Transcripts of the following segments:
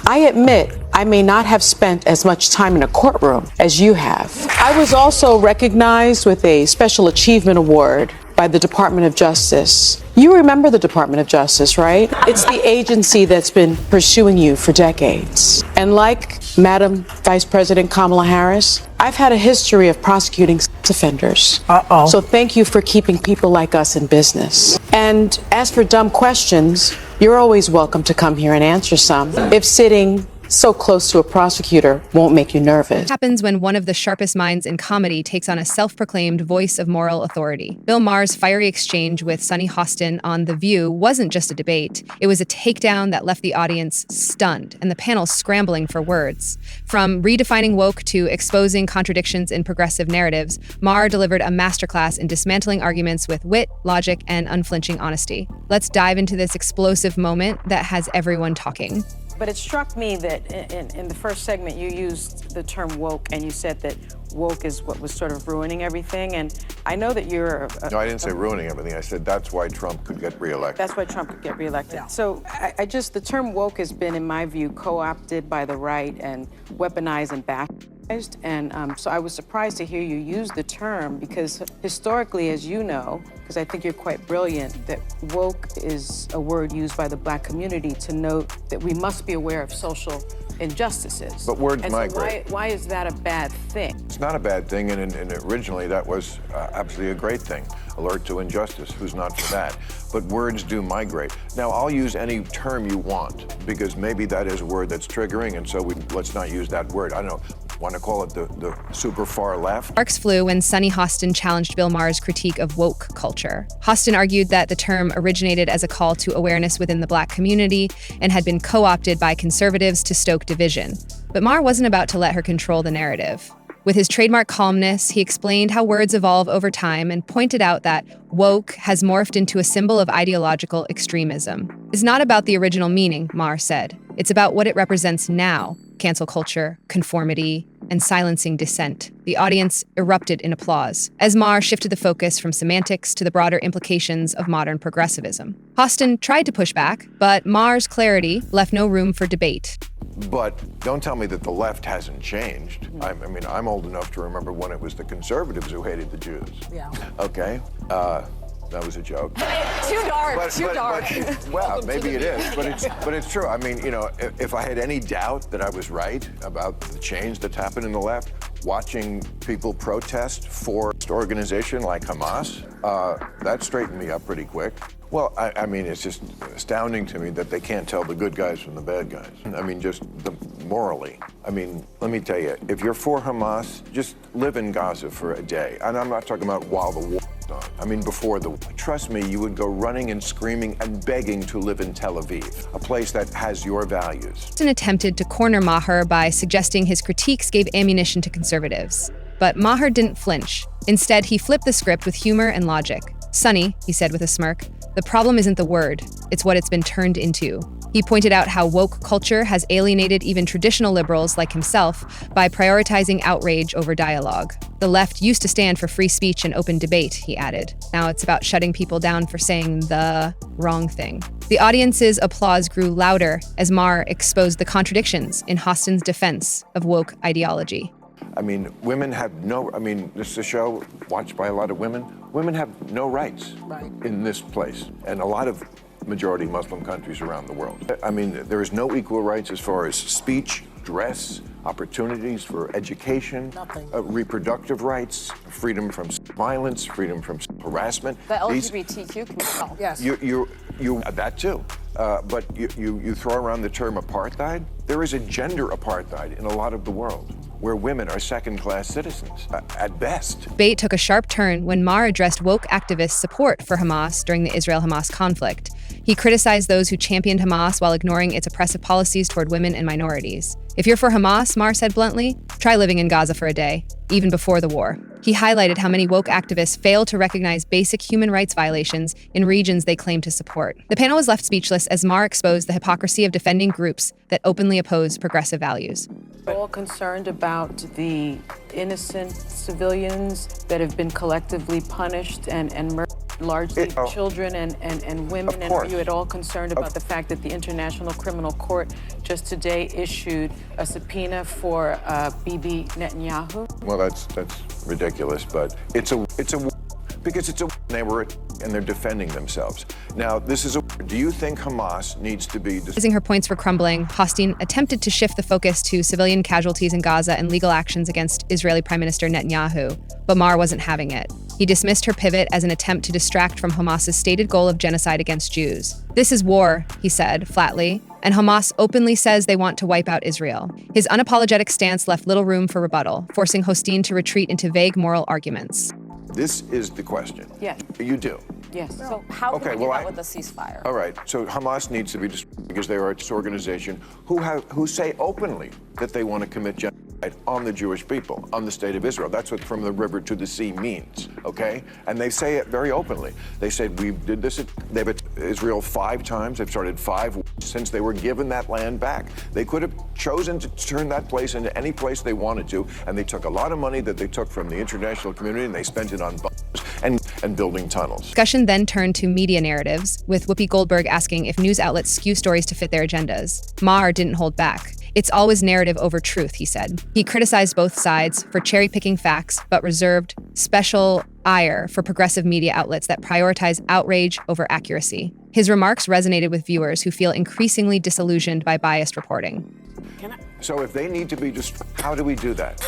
I admit I may not have spent as much time in a courtroom as you have. I was also recognized with a Special Achievement Award by the Department of Justice. You remember the Department of Justice, right? It's the agency that's been pursuing you for decades. And like Madam Vice President Kamala Harris, I've had a history of prosecuting offenders. So thank you for keeping people like us in business. And as for dumb questions, you're always welcome to come here and answer some. If sitting so close to a prosecutor won't make you nervous. Happens when one of the sharpest minds in comedy takes on a self-proclaimed voice of moral authority. Bill Maher's fiery exchange with Sunny Hostin on The View wasn't just a debate. It was a takedown that left the audience stunned and the panel scrambling for words. From redefining woke to exposing contradictions in progressive narratives, Maher delivered a masterclass in dismantling arguments with wit, logic, and unflinching honesty. Let's dive into this explosive moment that has everyone talking. But it struck me that in the first segment, you used the term woke, and you said that woke is what was sort of ruining everything. And I know that you're No, I didn't say ruining everything. I said that's why Trump could get reelected. That's why Trump could get reelected. Yeah. So the term woke has been, in my view, co-opted by the right and weaponized and bastardized. And so I was surprised to hear you use the term because historically, as you know, because I think you're quite brilliant, that woke is a word used by the Black community to note that we must be aware of social injustices. But words and migrate. So why is that a bad thing? It's not a bad thing, and originally that was absolutely a great thing. Alert to injustice, who's not for that? But words do migrate. Now, I'll use any term you want, because maybe that is a word that's triggering, and so let's not use that word. I don't know. Want to call it the super far left? Sparks flew when Sunny Hostin challenged Bill Maher's critique of woke culture. Hostin argued that the term originated as a call to awareness within the Black community and had been co-opted by conservatives to stoke division. But Maher wasn't about to let her control the narrative. With his trademark calmness, he explained how words evolve over time and pointed out that woke has morphed into a symbol of ideological extremism. It's not about the original meaning, Maher said. It's about what it represents now: cancel culture, conformity, and silencing dissent. The audience erupted in applause as Maher shifted the focus from semantics to the broader implications of modern progressivism. Hostin tried to push back, but Maher's clarity left no room for debate. But don't tell me that the left hasn't changed. I mean, I'm old enough to remember when it was the conservatives who hated the Jews. Yeah. Okay. That was a joke. Too dark, too dark. Well, maybe it is, but it's true. I mean, you know, if I had any doubt that I was right about the change that's happened in the left, watching people protest for an organization like Hamas, that straightened me up pretty quick. Well, I mean, it's just astounding to me that they can't tell the good guys from the bad guys. I mean, just morally. I mean, let me tell you, if you're for Hamas, just live in Gaza for a day. And I'm not talking about while the war is on. I mean, before the war. Trust me, you would go running and screaming and begging to live in Tel Aviv, a place that has your values. Hostin attempted to corner Maher by suggesting his critiques gave ammunition to conservatives. But Maher didn't flinch. Instead, he flipped the script with humor and logic. "Sunny," he said with a smirk, "the problem isn't the word, it's what it's been turned into." He pointed out how woke culture has alienated even traditional liberals like himself by prioritizing outrage over dialogue. The left used to stand for free speech and open debate, he added. Now it's about shutting people down for saying the wrong thing. The audience's applause grew louder as Maher exposed the contradictions in Hostin's defense of woke ideology. I mean, women have this is a show watched by a lot of women. Women have no rights in this place, and a lot of majority Muslim countries around the world. I mean, there is no equal rights as far as speech, dress, opportunities for education, reproductive rights, freedom from violence, freedom from harassment. The LGBTQ community. Yes. You that too. But you throw around the term apartheid. There is a gender apartheid in a lot of the world, where women are second-class citizens, at best. Debate took a sharp turn when Maher addressed woke activists' support for Hamas during the Israel-Hamas conflict. He criticized those who championed Hamas while ignoring its oppressive policies toward women and minorities. If you're for Hamas, Maher said bluntly, try living in Gaza for a day, even before the war. He highlighted how many woke activists fail to recognize basic human rights violations in regions they claim to support. The panel was left speechless as Maher exposed the hypocrisy of defending groups that openly oppose progressive values. We're all concerned about the innocent civilians that have been collectively punished and murdered. largely children and women? And are you at all concerned about the fact that the International Criminal Court just today issued a subpoena for Bibi Netanyahu? Well, that's ridiculous, but because it's a they were and they're defending themselves. Now, this is do you think Hamas needs to be... Using her points for crumbling, Hostin attempted to shift the focus to civilian casualties in Gaza and legal actions against Israeli Prime Minister Netanyahu, but Maher wasn't having it. He dismissed her pivot as an attempt to distract from Hamas's stated goal of genocide against Jews. This is war, he said, flatly, and Hamas openly says they want to wipe out Israel. His unapologetic stance left little room for rebuttal, forcing Hostin to retreat into vague moral arguments. This is the question. Yes. You do. Yes. So how can we do that with a ceasefire? All right. So Hamas needs to be because they are this organization who say openly that they want to commit genocide on the Jewish people, on the state of Israel. That's what from the river to the sea means, okay? And they say it very openly. They said, we did this, they've hit Israel 5 times. They've started 5 since they were given that land back. They could have chosen to turn that place into any place they wanted to, and they took a lot of money that they took from the international community and they spent it on bombs and building tunnels. Discussion then turned to media narratives, with Whoopi Goldberg asking if news outlets skew stories to fit their agendas. Maher didn't hold back. It's always narrative over truth, he said. He criticized both sides for cherry-picking facts, but reserved special ire for progressive media outlets that prioritize outrage over accuracy. His remarks resonated with viewers who feel increasingly disillusioned by biased reporting. So if they need to be how do we do that?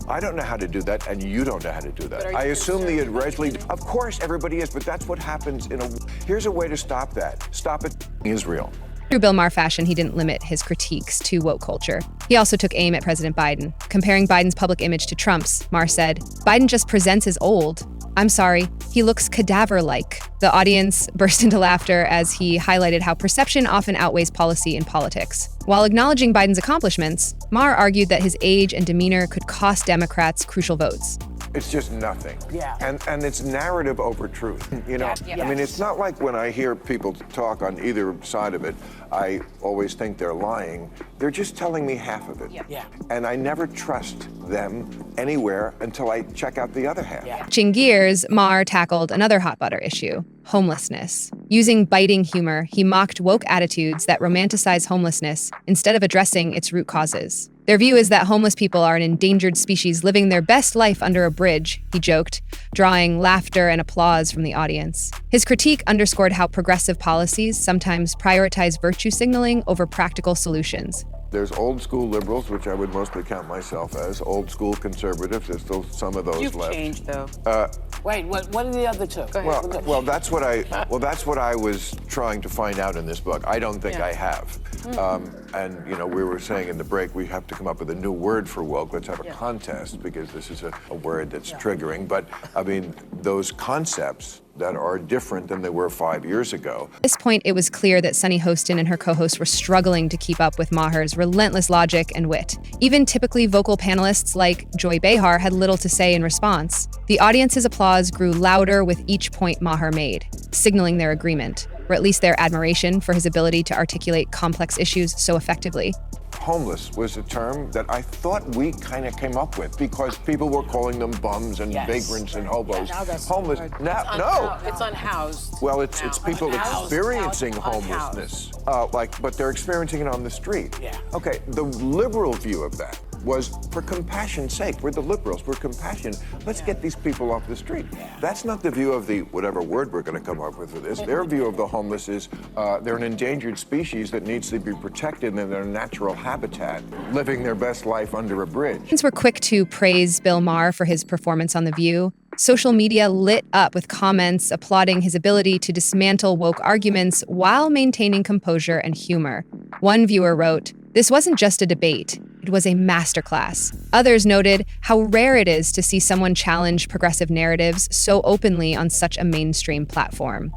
I don't know how to do that, and you don't know how to do that. I assume the Israeli, of course everybody is, but that's what happens here's a way to stop that. Stop it, Israel. Through Bill Maher fashion, he didn't limit his critiques to woke culture. He also took aim at President Biden. Comparing Biden's public image to Trump's, Maher said, Biden just presents as old. I'm sorry, he looks cadaver-like. The audience burst into laughter as he highlighted how perception often outweighs policy in politics. While acknowledging Biden's accomplishments, Maher argued that his age and demeanor could cost Democrats crucial votes. It's just nothing. Yeah. And it's narrative over truth. You know, I mean, it's not like when I hear people talk on either side of it, I always think they're lying. They're just telling me half of it. Yeah. And I never trust them anywhere until I check out the other half. Switching gears, Maher tackled another hot butter issue, homelessness. Using biting humor, he mocked woke attitudes that romanticize homelessness instead of addressing its root causes. Their view is that homeless people are an endangered species living their best life under a bridge, he joked, drawing laughter and applause from the audience. His critique underscored how progressive policies sometimes prioritize virtue signaling over practical solutions. There's old school liberals, which I would mostly count myself as, old school conservatives. There's still some of those You've left. changed, though. Wait, what are the other two? Well, that's what I was trying to find out in this book. I don't think I have. And you know, we were saying in the break we have to come up with a new word for woke. Let's have a contest because this is a word that's triggering. But I mean, those concepts that are different than they were 5 years ago. At this point, it was clear that Sunny Hostin and her co-hosts were struggling to keep up with Maher's relentless logic and wit. Even typically vocal panelists like Joy Behar had little to say in response. The audience's applause grew louder with each point Maher made, signaling their agreement, or at least their admiration for his ability to articulate complex issues so effectively. Homeless was a term that I thought we kind of came up with because people were calling them bums and vagrants and hobos. Homeless. No. It's unhoused. Well, it's people experiencing homelessness. But they're experiencing it on the street. Yeah. Okay, the liberal view of that was for compassion's sake. We're the liberals, we're compassion. Let's get these people off the street. That's not the view of the, whatever word we're gonna come up with for this. Their view of the homeless is they're an endangered species that needs to be protected in their natural habitat, living their best life under a bridge. Since we're quick to praise Bill Maher for his performance on The View, social media lit up with comments applauding his ability to dismantle woke arguments while maintaining composure and humor. One viewer wrote, "This wasn't just a debate. It was a masterclass." Others noted how rare it is to see someone challenge progressive narratives so openly on such a mainstream platform.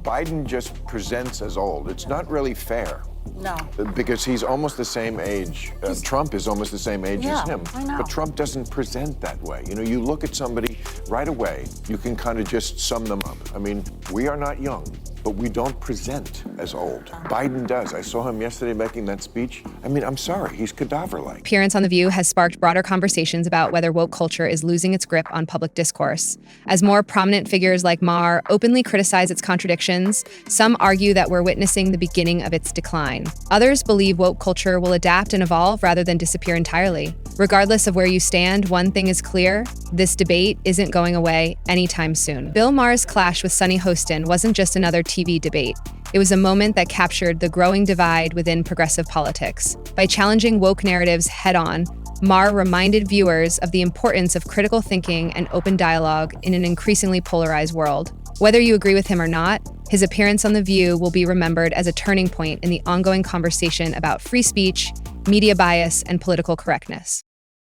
Biden just presents as old. It's not really fair. No. Because he's almost the same age. Trump is almost the same age as him. I know. But Trump doesn't present that way. You know, you look at somebody right away, you can kind of just sum them up. I mean, we are not young. but we don't present as old. Biden does. I saw him yesterday making that speech. I mean, I'm sorry, he's cadaver-like. Appearance on The View has sparked broader conversations about whether woke culture is losing its grip on public discourse. As more prominent figures like Maher openly criticize its contradictions, some argue that we're witnessing the beginning of its decline. Others believe woke culture will adapt and evolve rather than disappear entirely. Regardless of where you stand, one thing is clear: this debate isn't going away anytime soon. Bill Maher's clash with Sunny Hostin wasn't just another TV debate. It was a moment that captured the growing divide within progressive politics. By challenging woke narratives head-on, Maher reminded viewers of the importance of critical thinking and open dialogue in an increasingly polarized world. Whether you agree with him or not, his appearance on The View will be remembered as a turning point in the ongoing conversation about free speech, media bias, and political correctness.